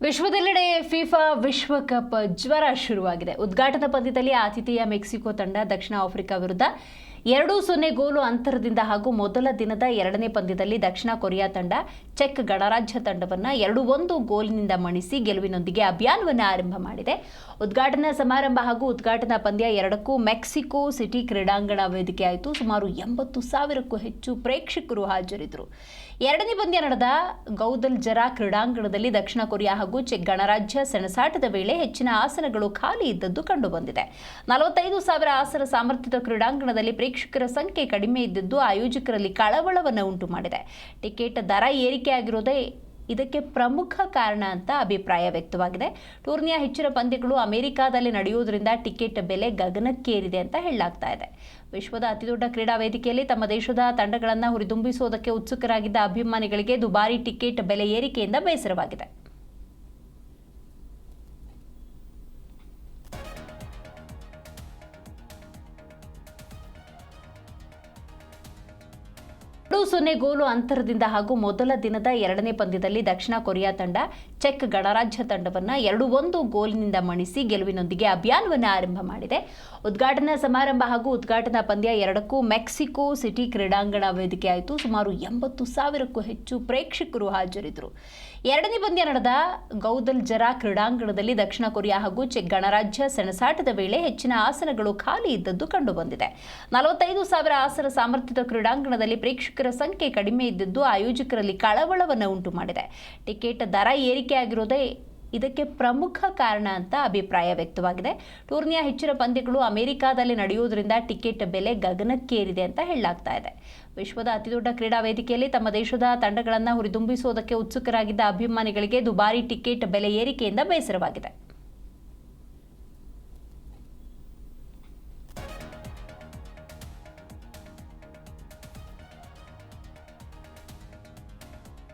ವಿಶ್ವದೆಲ್ಲೆಡೆ ಫಿಫಾ ವಿಶ್ವಕಪ್ ಜ್ವರ ಶುರುವಾಗಿದೆ. ಉದ್ಘಾಟನಾ ಪಂದ್ಯದಲ್ಲಿ ಆತಿಥೇಯ ಮೆಕ್ಸಿಕೋ ತಂಡ ದಕ್ಷಿಣ ಆಫ್ರಿಕಾ ವಿರುದ್ಧ 2-0 ಗೋಲು ಅಂತರದಿಂದ ಹಾಗೂ ಮೊದಲ ದಿನದ ಎರಡನೇ ಪಂದ್ಯದಲ್ಲಿ ದಕ್ಷಿಣ ಕೊರಿಯಾ ತಂಡ ಚೆಕ್ ಗಣರಾಜ್ಯ ತಂಡವನ್ನು 2-1 ಗೋಲಿನಿಂದ ಮಣಿಸಿ ಗೆಲುವಿನೊಂದಿಗೆ ಅಭಿಯಾನವನ್ನು ಆರಂಭ ಮಾಡಿದೆ. ಉದ್ಘಾಟನಾ ಸಮಾರಂಭ ಹಾಗೂ ಉದ್ಘಾಟನಾ ಪಂದ್ಯ ಎರಡಕ್ಕೂ ಮೆಕ್ಸಿಕೋ ಸಿಟಿ ಕ್ರೀಡಾಂಗಣ ವೇದಿಕೆಯಾಯಿತು. ಸುಮಾರು 80,000ಕ್ಕೂ ಹೆಚ್ಚು ಪ್ರೇಕ್ಷಕರು ಹಾಜರಿದ್ದರು. ಎರಡನೇ ಪಂದ್ಯ ನಡೆದ ಗೌದಲ್ಜರಾ ಕ್ರೀಡಾಂಗಣದಲ್ಲಿ ದಕ್ಷಿಣ ಕೊರಿಯಾ ಹಾಗೂ ಚೆಕ್ ಗಣರಾಜ್ಯ ಸೆಣಸಾಟದ ವೇಳೆ ಹೆಚ್ಚಿನ ಆಸನಗಳು ಖಾಲಿ ಇದ್ದದ್ದು ಕಂಡುಬಂದಿದೆ. 45,000 ಆಸನ ಸಾಮರ್ಥ್ಯದ ಕ್ರೀಡಾಂಗಣದಲ್ಲಿ ಪ್ರೇಕ್ಷಕರ ಸಂಖ್ಯೆ ಕಡಿಮೆ ಇದ್ದದ್ದು ಆಯೋಜಕರಲ್ಲಿ ಕಳವಳವನ್ನು ಉಂಟು ಮಾಡಿದೆ. ಟಿಕೆಟ್ ದರ ಏರಿಕೆಯಾಗಿರೋದೇ ಇದಕ್ಕೆ ಪ್ರಮುಖ ಕಾರಣ ಅಂತ ಅಭಿಪ್ರಾಯ ವ್ಯಕ್ತವಾಗಿದೆ. ಟೂರ್ನಿಯ ಹೆಚ್ಚಿನ ಪಂದ್ಯಗಳು ಅಮೆರಿಕಾದಲ್ಲಿ ನಡೆಯುವುದರಿಂದ ಟಿಕೆಟ್ ಬೆಲೆ ಗಗನಕ್ಕೇರಿದೆ ಅಂತ ಹೇಳಲಾಗ್ತಾ ಇದೆ. ವಿಶ್ವದ ಅತಿದೊಡ್ಡ ಕ್ರೀಡಾ ವೇದಿಕೆಯಲ್ಲಿ ತಮ್ಮ ದೇಶದ ತಂಡಗಳನ್ನು ಹುರಿದುಂಬಿಸುವುದಕ್ಕೆ ಉತ್ಸುಕರಾಗಿದ್ದ ಅಭಿಮಾನಿಗಳಿಗೆ ದುಬಾರಿ ಟಿಕೆಟ್ ಬೆಲೆ ಏರಿಕೆಯಿಂದ ಬೇಸರವಾಗಿದೆ. -0 ಗೋಲು ಅಂತರದಿಂದ ಹಾಗೂ ಮೊದಲ ದಿನದ ಎರಡನೇ ಪಂದ್ಯದಲ್ಲಿ ದಕ್ಷಿಣ ಕೊರಿಯಾ ತಂಡ ಚೆಕ್ ಗಣರಾಜ್ಯ ತಂಡವನ್ನು 2-1 ಗೋಲಿನಿಂದ ಮಣಿಸಿ ಗೆಲುವಿನೊಂದಿಗೆ ಅಭಿಯಾನವನ್ನು ಆರಂಭ ಮಾಡಿದೆ. ಉದ್ಘಾಟನಾ ಸಮಾರಂಭ ಹಾಗೂ ಉದ್ಘಾಟನಾ ಪಂದ್ಯ ಎರಡಕ್ಕೂ ಮೆಕ್ಸಿಕೋ ಸಿಟಿ ಕ್ರೀಡಾಂಗಣ ವೇದಿಕೆಯಾಯಿತು. ಸುಮಾರು 80,000ಕ್ಕೂ ಹೆಚ್ಚು ಪ್ರೇಕ್ಷಕರು ಹಾಜರಿದ್ದರು. ಎರಡನೇ ಪಂದ್ಯ ನಡೆದ ಗೌದಲ್ಜರಾ ಕ್ರೀಡಾಂಗಣದಲ್ಲಿ ದಕ್ಷಿಣ ಕೊರಿಯಾ ಹಾಗೂ ಚೆಕ್ ಗಣರಾಜ್ಯ ಸೆಣಸಾಟದ ವೇಳೆ ಹೆಚ್ಚಿನ ಆಸನಗಳು ಖಾಲಿ ಇದ್ದದ್ದು ಕಂಡುಬಂದಿದೆ. 45,000 ಆಸನ ಸಾಮರ್ಥ್ಯದ ಕ್ರೀಡಾಂಗಣದಲ್ಲಿ ಪ್ರೇಕ್ಷಕರ ಸಂಖ್ಯೆ ಕಡಿಮೆ ಇದ್ದದ್ದು ಆಯೋಜಕರಲ್ಲಿ ಕಳವಳವನ್ನು ಉಂಟು ಮಾಡಿದೆ. ಟಿಕೆಟ್ ದರ ಏರಿಕೆಯಾಗಿರೋದೇ ಇದಕ್ಕೆ ಪ್ರಮುಖ ಕಾರಣ ಅಂತ ಅಭಿಪ್ರಾಯ ವ್ಯಕ್ತವಾಗಿದೆ. ಟೂರ್ನಿಯ ಹೆಚ್ಚಿನ ಪಂದ್ಯಗಳು ಅಮೆರಿಕಾದಲ್ಲಿ ನಡೆಯುವುದರಿಂದ ಟಿಕೆಟ್ ಬೆಲೆ ಗಗನಕ್ಕೇರಿದೆ ಅಂತ ಹೇಳಲಾಗ್ತಾ ಇದೆ. ವಿಶ್ವದ ಅತಿದೊಡ್ಡ ಕ್ರೀಡಾ ವೇದಿಕೆಯಲ್ಲಿ ತಮ್ಮ ದೇಶದ ತಂಡಗಳನ್ನು ಹುರಿದುಂಬಿಸುವುದಕ್ಕೆ ಉತ್ಸುಕರಾಗಿದ್ದ ಅಭಿಮಾನಿಗಳಿಗೆ ದುಬಾರಿ ಟಿಕೆಟ್ ಬೆಲೆ ಏರಿಕೆಯಿಂದ ಬೇಸರವಾಗಿದೆ.